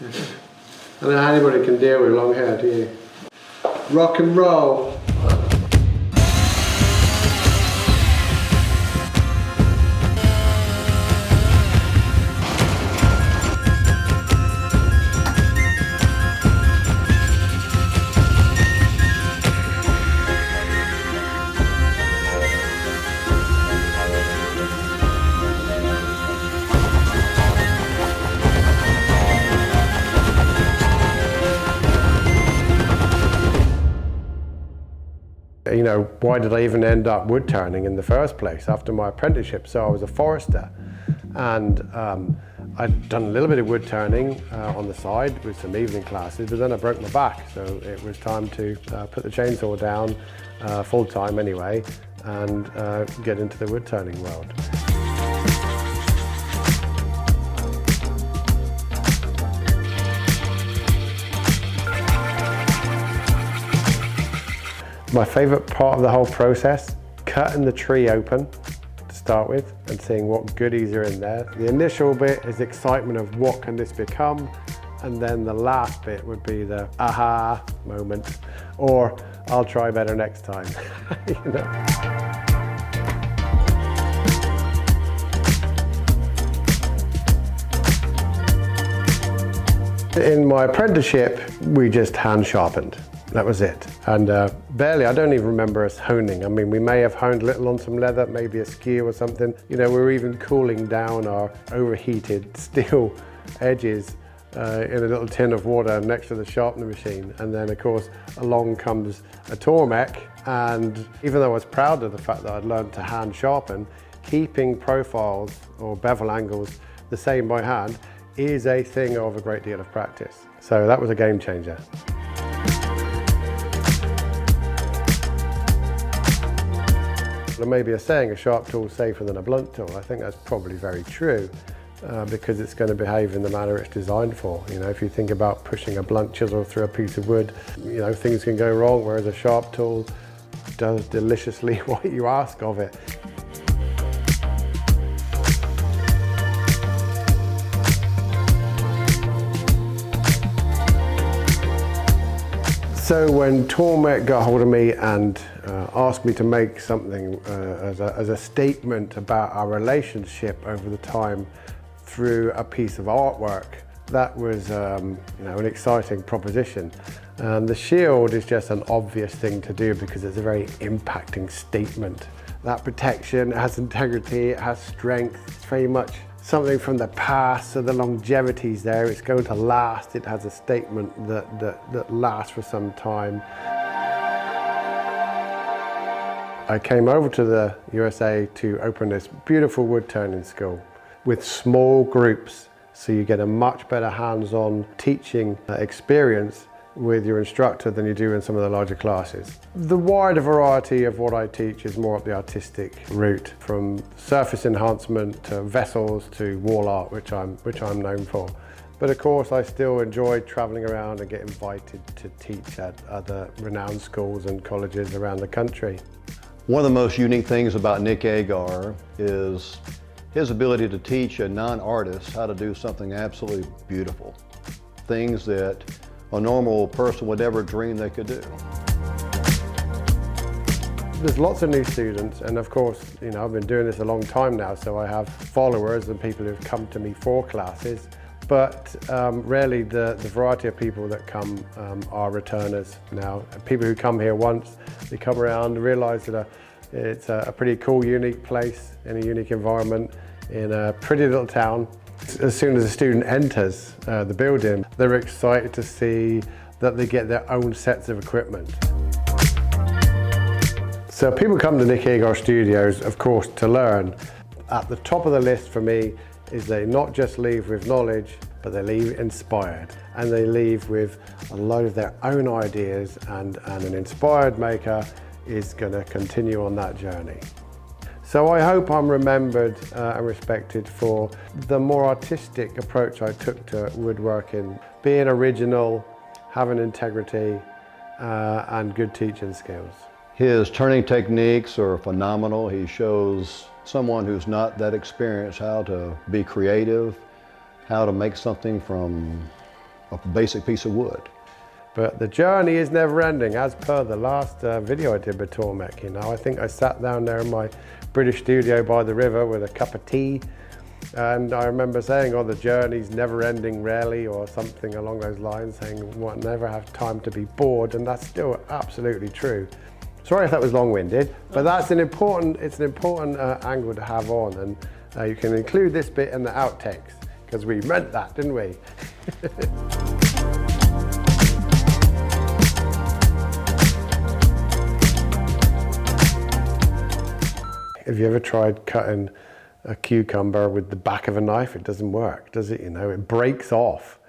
I don't know how anybody can deal with long hair, do you? Rock and roll. You know, why did I even end up wood turning in the first place after my apprenticeship? So I was a forester, and I'd done a little bit of wood turning on the side with some evening classes, but then I broke my back, so it was time to put the chainsaw down full time anyway, and get into the wood turning world. My favourite part of the whole process, cutting the tree open to start with and seeing what goodies are in there. The initial bit is excitement of what can this become, and then the last bit would be the aha moment, or I'll try better next time. You know? In my apprenticeship, we just hand sharpened. That was it. And barely, I don't even remember us honing. I mean, we may have honed a little on some leather, maybe a skew or something. You know, we were even cooling down our overheated steel edges in a little tin of water next to the sharpening machine. And then, of course, along comes a Tormek. And even though I was proud of the fact that I'd learned to hand sharpen, keeping profiles or bevel angles the same by hand is a thing of a great deal of practice. So that was a game changer. There may be a saying, a sharp tool is safer than a blunt tool. I think that's probably very true because it's going to behave in the manner it's designed for. You know, if you think about pushing a blunt chisel through a piece of wood, you know, things can go wrong, whereas a sharp tool does deliciously what you ask of it. So when Tormek got hold of me and asked me to make something as a statement about our relationship over the time through a piece of artwork, that was you know, an exciting proposition. The shield is just an obvious thing to do because it's a very impacting statement. That protection, it has integrity, it has strength, it's very much something from the past, so the longevity's there, it's going to last, it has a statement that lasts for some time. I came over to the USA to open this beautiful wood turning school with small groups, so you get a much better hands-on teaching experience with your instructor than you do in some of the larger classes. The wider variety of what I teach is more up the artistic route, from surface enhancement to vessels to wall art, which I'm known for. But of course, I still enjoy traveling around and get invited to teach at other renowned schools and colleges around the country. One of the most unique things about Nick Agar is his ability to teach a non-artist how to do something absolutely beautiful. Things that a normal person would ever dream they could do. There's lots of new students, and of course, you know, I've been doing this a long time now, so I have followers and people who've come to me for classes. But rarely the variety of people that come are returners now. People who come here once, they come around, realize that it's a pretty cool, unique place in a unique environment in a pretty little town. As soon as a student enters the building, they're excited to see that they get their own sets of equipment. So people come to Nick Agar Studios, of course, to learn. At the top of the list for me is they not just leave with knowledge, but they leave inspired. And they leave with a load of their own ideas, and an inspired maker is going to continue on that journey. So I hope I'm remembered and respected for the more artistic approach I took to woodworking, being original, having integrity, and good teaching skills. His turning techniques are phenomenal. He shows someone who's not that experienced how to be creative, how to make something from a basic piece of wood. But the journey is never ending, as per the last video I did with Tormek. You know, I think I sat down there in my British studio by the river with a cup of tea, and I remember saying, oh, the journey's never ending rarely, or something along those lines, saying we'll never have time to be bored, and that's still absolutely true. Sorry if that was long-winded, but that's an important angle to have on, and you can include this bit in the outtakes, because we meant that, didn't we? Have you ever tried cutting a cucumber with the back of a knife? It doesn't work, does it? You know, it breaks off.